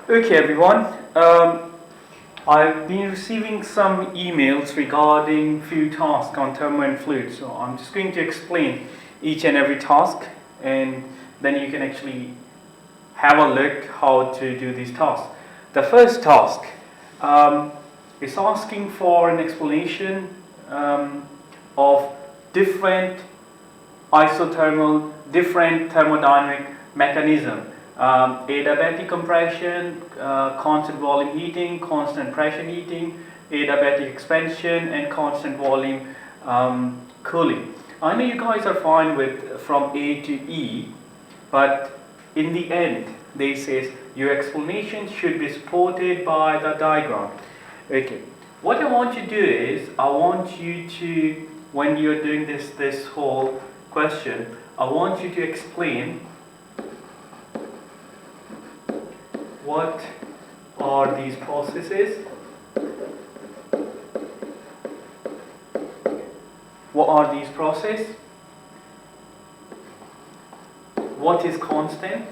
Okay, everyone. I've been receiving some emails regarding few tasks on thermo and fluid. So I'm just going to explain each and every task, and then you can actually have a look how to do these tasks. The first task is asking for an explanation of different different thermodynamic mechanism. Adiabatic compression, constant volume heating, constant pressure heating, adiabatic expansion, and constant volume cooling. I know you guys are fine with from A to E, but in the end, they says your explanation should be supported by the diagram. Okay. What I want you to do is, I want you to, when you're doing this whole question, I want you to explain what are these processes, what are these processes, what is constant,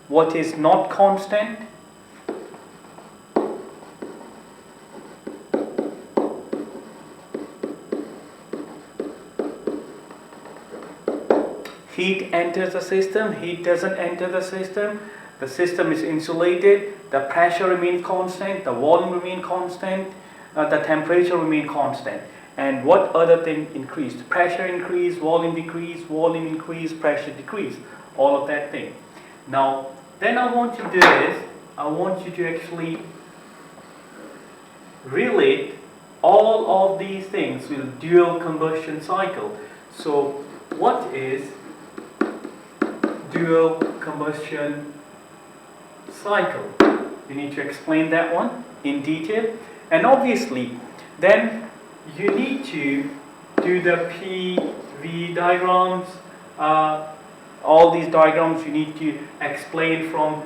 what is not constant, heat enters the system, heat doesn't enter the system is insulated, the pressure remains constant, the volume remains constant, the temperature remains constant. And what other thing increased? Pressure increase, volume decrease, volume increase, pressure decrease, all of that thing. Now, then I want you to do is, I want you to actually relate all of these things with dual combustion cycle. So, what is dual combustion cycle? You need to explain that one in detail, and obviously then you need to do the PV diagrams, all these diagrams you need to explain from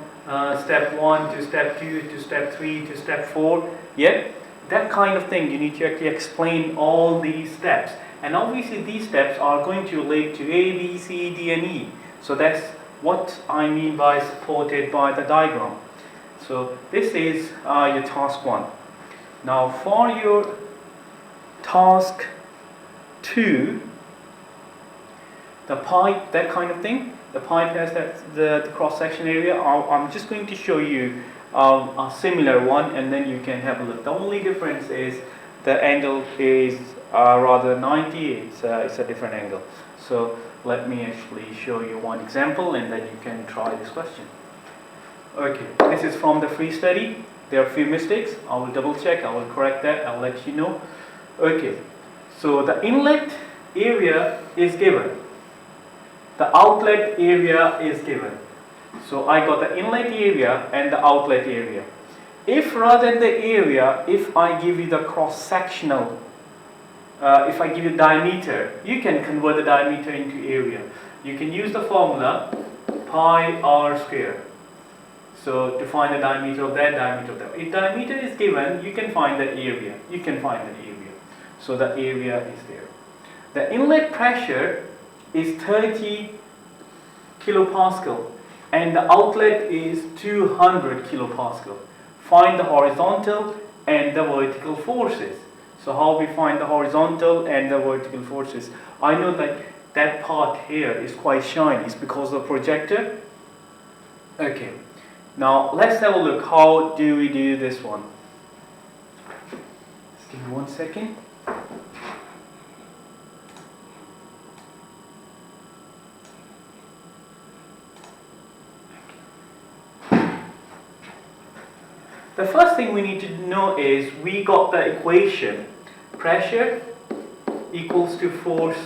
step 1 to step 2 to step 3 to step 4. Yeah, that kind of thing you need to actually explain all these steps, and obviously these steps are going to relate to A, B, C, D and E. So that's what I mean by supported by the diagram. So this is your task 1. Now for your task 2, the pipe, that kind of thing, the pipe has the cross-section area. I'm just going to show you a similar one, and then you can have a look. The only difference is the angle is rather 90, it's a different angle. So let me actually show you one example, and then you can try this question. Okay, this is from the free study. There are a few mistakes. I will double check, I will correct that, I'll let you know. Okay, so the inlet area is given, the outlet area is given. So I got the inlet area and the outlet area. If rather than the area, if I give you the cross-sectional, if I give you diameter, you can convert the diameter into area. You can use the formula pi r square. So to find the diameter of that, diameter of that. If diameter is given, you can find the area. You can find the area. So the area is there. The inlet pressure is 30 kilopascal and the outlet is 200 kilopascal. Find the horizontal and the vertical forces. So how we find the horizontal and the vertical forces? I know that that part here is quite shiny. It's because of the projector. Okay. Now let's have a look. How do we do this one? Just give me 1 second. The first thing we need to know is we got the equation pressure equals to force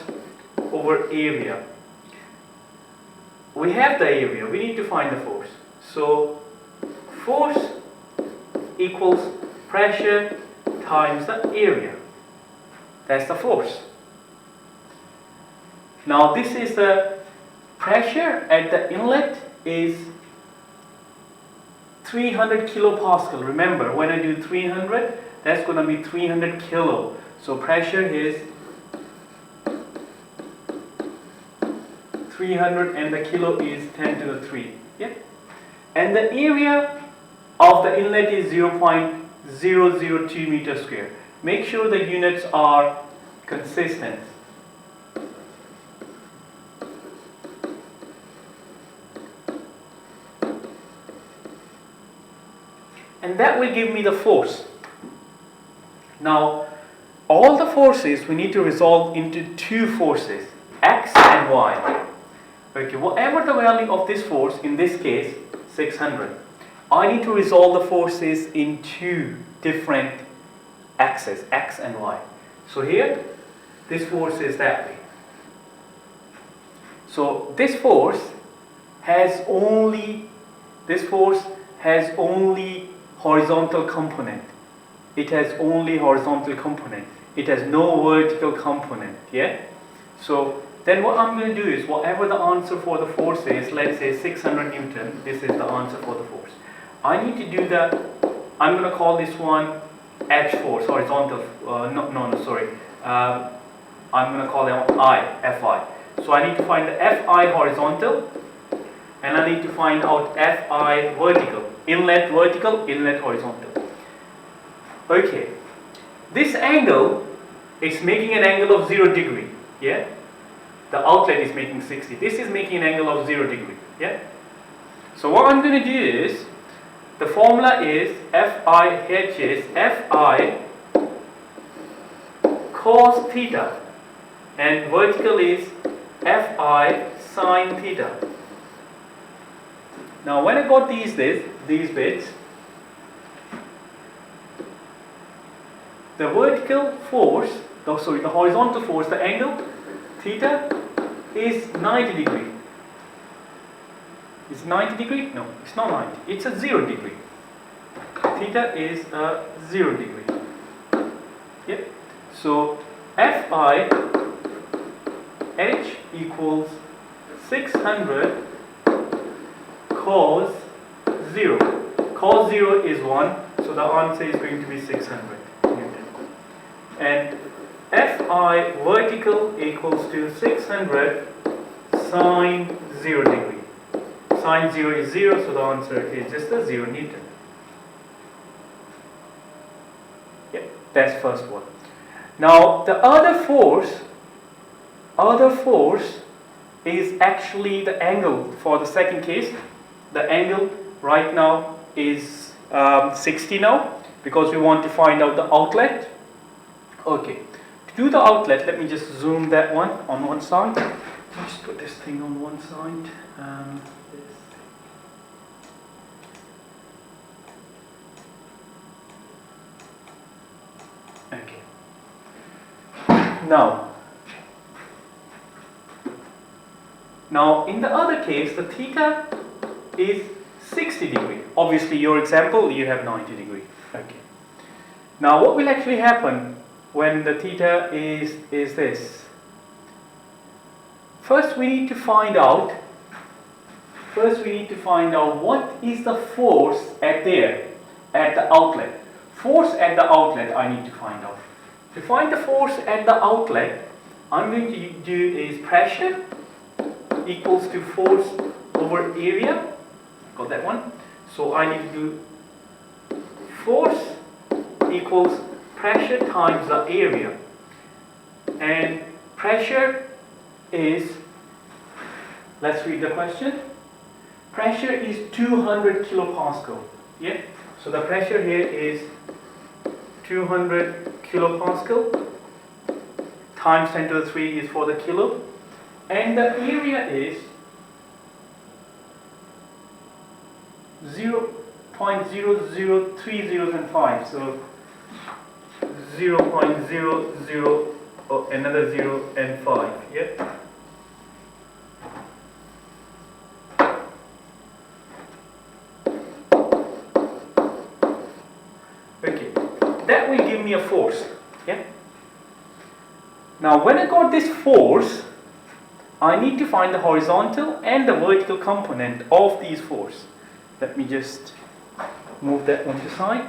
over area. We have the area, we need to find the force. So force equals pressure times the area. That's the force. Now this is the pressure at the inlet is 300 kilopascal. Remember, when I do 300, that's going to be 300 kilo. So pressure is 300 and the kilo is 10 to the 3. Yeah? And the area of the inlet is 0.002 meters square. Make sure the units are consistent. And that will give me the force. Now, all the forces we need to resolve into two forces, X and Y. Okay, whatever the value of this force, in this case 600, I need to resolve the forces in two different axes, X and Y. So here, this force is that way. So this force has only horizontal component. It has only horizontal component. It has no vertical component. Yeah. So then what I'm going to do is, whatever the answer for the force is, let's say 600 Newton, this is the answer for the force. I need to do that. I'm going to call this one H force, horizontal. I'm going to call that one Fi. So I need to find the Fi horizontal, and I need to find out Fi vertical. Inlet horizontal. Okay. This angle is making an angle of 0 degree. Yeah. The outlet is making 60. This is making an angle of 0 degree. Yeah. So what I'm going to do is, the formula is FIH is Fi cos theta, and vertical is Fi sin theta. Now when I got these bits, the vertical force, the horizontal force, the angle theta is 90 degree. Is 90 degree? No, it's not 90. It's a 0 degree. Theta is a 0 degree. Yep. So Fi H equals 600 cos 0. Cos 0 is 1, so the answer is going to be 600 Newton. And Fi vertical equals to 600 sine 0 degree. Sine 0 is 0, so the answer is just a 0 Newton. Yep, that's first one. Now the other force is actually the angle for the second case. The angle right now is 60 now, because we want to find out the outlet. Okay, to do the outlet, let me just zoom that one on one side. Just put this thing on one side. Okay. Now in the other case, the theta is 60 degree. Obviously your example, you have 90 degree. Okay. Now what will actually happen when the theta is this? First we need to find out what is the force at the outlet. Force at the outlet I need to find out. To find the force at the outlet, I'm going to do is pressure equals to force over area. Got that one? So I need to do force equals pressure times the area. And pressure is, let's read the question. Pressure is 200 kilopascal. Yeah? So the pressure here is 200 kilopascal times 10 to the 3 is for the kilo. And the area is 0.003005. So 0.00, another 0 and 5. Yeah. Okay, that will give me a force. Yeah. Now when I got this force, I need to find the horizontal and the vertical component of these force. Let me just move that one to the side.